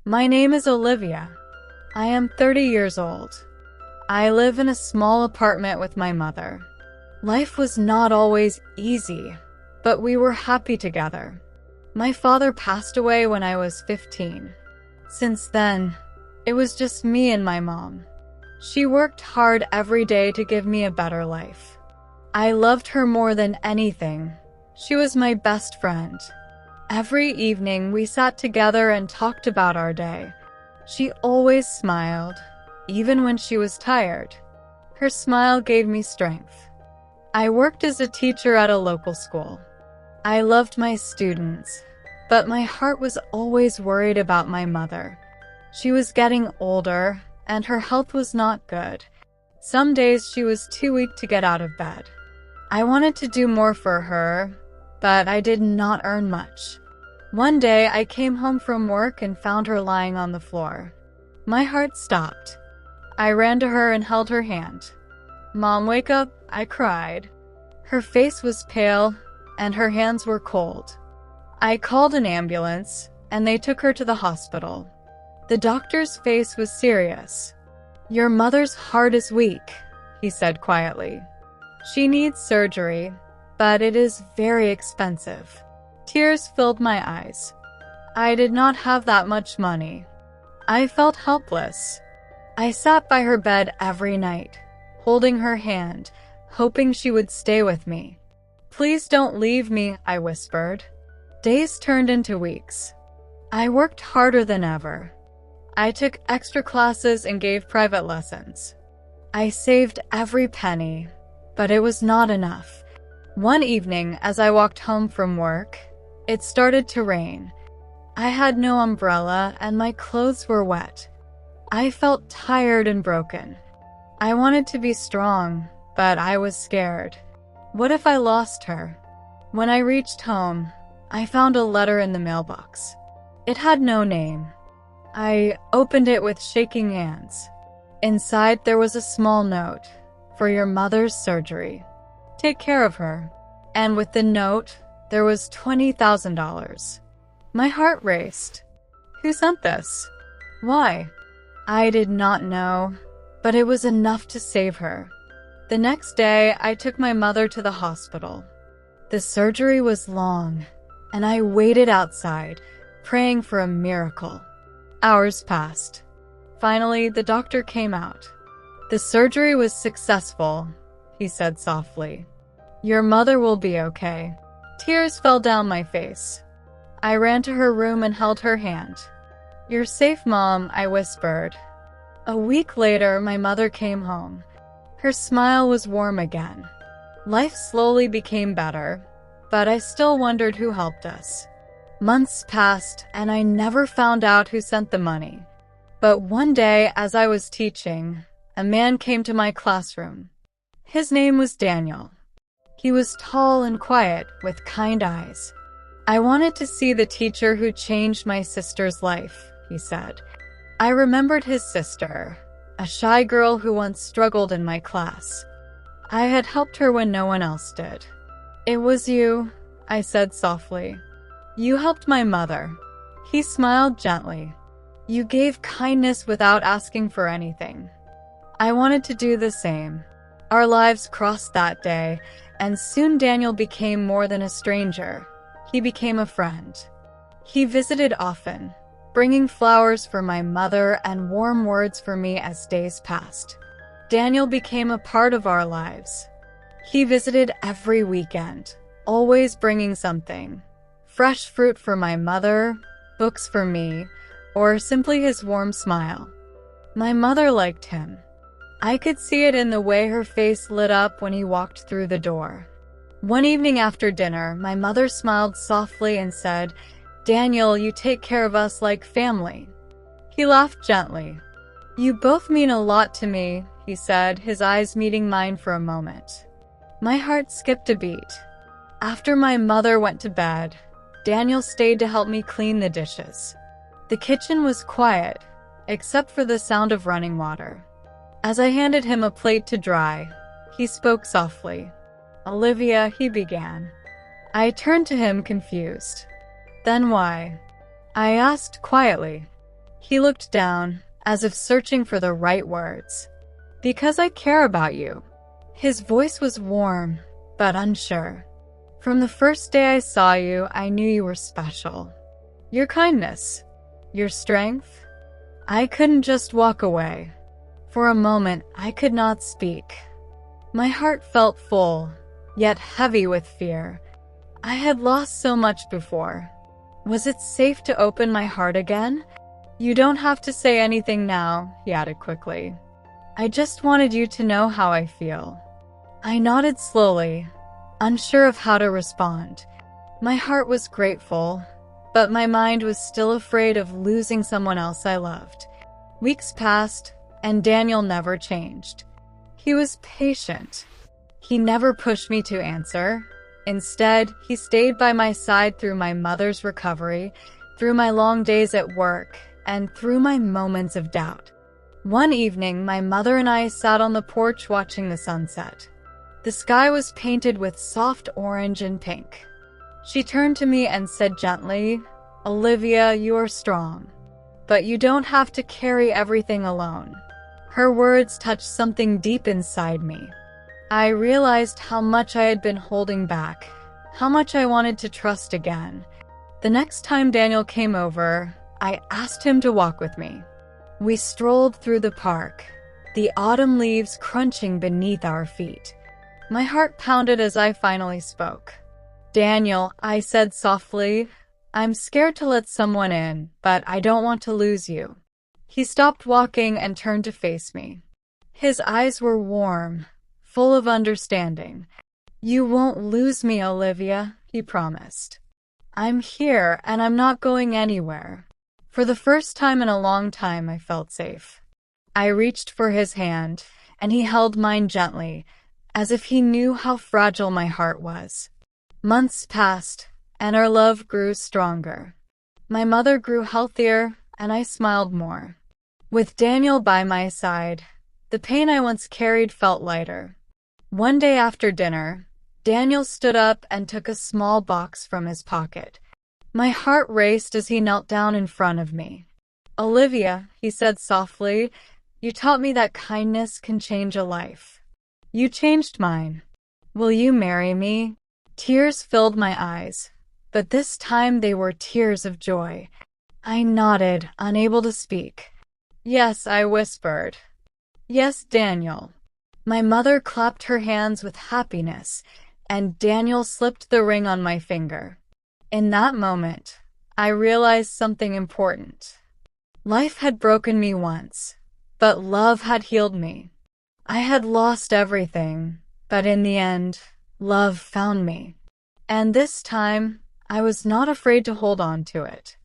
My name is Olivia. I am 30 years old. I live in a small apartment with my mother. Life was not always easy, but we were happy together. My father passed away when I was 15. Since then, it was just me and my mom. She worked hard every day to give me a better life. I loved her more than anything. She was my best friend. Every evening, we sat together and talked about our day. She always smiled, even when she was tired. Her smile gave me strength. I worked as a teacher at a local school. I loved my students, but my heart was always worried about my mother. She was getting older, and her health was not good. Some days she was too weak to get out of bed. I wanted to do more for her, but I did not earn much. One day, I came home from work and found her lying on the floor. My heart stopped. I ran to her and held her hand. "Mom, wake up," I cried. Her face was pale, and her hands were cold. I called an ambulance, and they took her to the hospital. The doctor's face was serious. "Your mother's heart is weak," he said quietly. "She needs surgery, but it is very expensive." Tears filled my eyes. I did not have that much money. I felt helpless. I sat by her bed every night, holding her hand, hoping she would stay with me. "Please don't leave me," I whispered. Days turned into weeks. I worked harder than ever. I took extra classes and gave private lessons. I saved every penny, but it was not enough. One evening, as I walked home from work, it started to rain. I had no umbrella and my clothes were wet. I felt tired and broken. I wanted to be strong, but I was scared. What if I lost her? When I reached home, I found a letter in the mailbox. It had no name. I opened it with shaking hands. Inside there was a small note, "For your mother's surgery. Take care of her." And with the note, there was $20,000. My heart raced. Who sent this? Why? I did not know, but it was enough to save her. The next day, I took my mother to the hospital. The surgery was long, and I waited outside, praying for a miracle. Hours passed. Finally, the doctor came out. "The surgery was successful," he said softly. "Your mother will be okay." Tears fell down my face. I ran to her room and held her hand. "You're safe, Mom," I whispered. A week later, my mother came home. Her smile was warm again. Life slowly became better, but I still wondered who helped us. Months passed, and I never found out who sent the money. But one day, as I was teaching, a man came to my classroom. His name was Daniel. He was tall and quiet, with kind eyes. "I wanted to see the teacher who changed my sister's life," he said. I remembered his sister, a shy girl who once struggled in my class. I had helped her when no one else did. "It was you," I said softly. "You helped my mother." He smiled gently. "You gave kindness without asking for anything." I wanted to do the same. Our lives crossed that day, and soon Daniel became more than a stranger. He became a friend. He visited often, bringing flowers for my mother and warm words for me as days passed. Daniel became a part of our lives. He visited every weekend, always bringing something. Fresh fruit for my mother, books for me, or simply his warm smile. My mother liked him. I could see it in the way her face lit up when he walked through the door. One evening after dinner, my mother smiled softly and said, "Daniel, you take care of us like family." He laughed gently. "You both mean a lot to me," he said, his eyes meeting mine for a moment. My heart skipped a beat. After my mother went to bed, Daniel stayed to help me clean the dishes. The kitchen was quiet, except for the sound of running water. As I handed him a plate to dry, he spoke softly. "Olivia," he began. I turned to him confused. "Then why?" I asked quietly. He looked down, as if searching for the right words. "Because I care about you." His voice was warm, but unsure. "From the first day I saw you, I knew you were special. Your kindness, your strength." I couldn't just walk away. For a moment, I could not speak. My heart felt full, yet heavy with fear. I had lost so much before. Was it safe to open my heart again? "You don't have to say anything now," he added quickly. "I just wanted you to know how I feel." I nodded slowly, unsure of how to respond. My heart was grateful, but my mind was still afraid of losing someone else I loved. Weeks passed, and Daniel never changed. He was patient. He never pushed me to answer. Instead, he stayed by my side through my mother's recovery, through my long days at work, and through my moments of doubt. One evening, my mother and I sat on the porch watching the sunset. The sky was painted with soft orange and pink. She turned to me and said gently, "Olivia, you are strong, but you don't have to carry everything alone." Her words touched something deep inside me. I realized how much I had been holding back, how much I wanted to trust again. The next time Daniel came over, I asked him to walk with me. We strolled through the park, the autumn leaves crunching beneath our feet. My heart pounded as I finally spoke. "Daniel," I said softly, "I'm scared to let someone in, but I don't want to lose you." He stopped walking and turned to face me. His eyes were warm, full of understanding. "You won't lose me, Olivia," he promised. "I'm here, and I'm not going anywhere." For the first time in a long time, I felt safe. I reached for his hand, and he held mine gently, as if he knew how fragile my heart was. Months passed, and our love grew stronger. My mother grew healthier, and I smiled more. With Daniel by my side, the pain I once carried felt lighter. One day after dinner, Daniel stood up and took a small box from his pocket. My heart raced as he knelt down in front of me. "Olivia," he said softly, "you taught me that kindness can change a life. You changed mine. Will you marry me?" Tears filled my eyes, but this time they were tears of joy. I nodded, unable to speak. "Yes," I whispered. "Yes, Daniel." My mother clapped her hands with happiness, and Daniel slipped the ring on my finger. In that moment, I realized something important. Life had broken me once, but love had healed me. I had lost everything, but in the end, love found me. And this time, I was not afraid to hold on to it.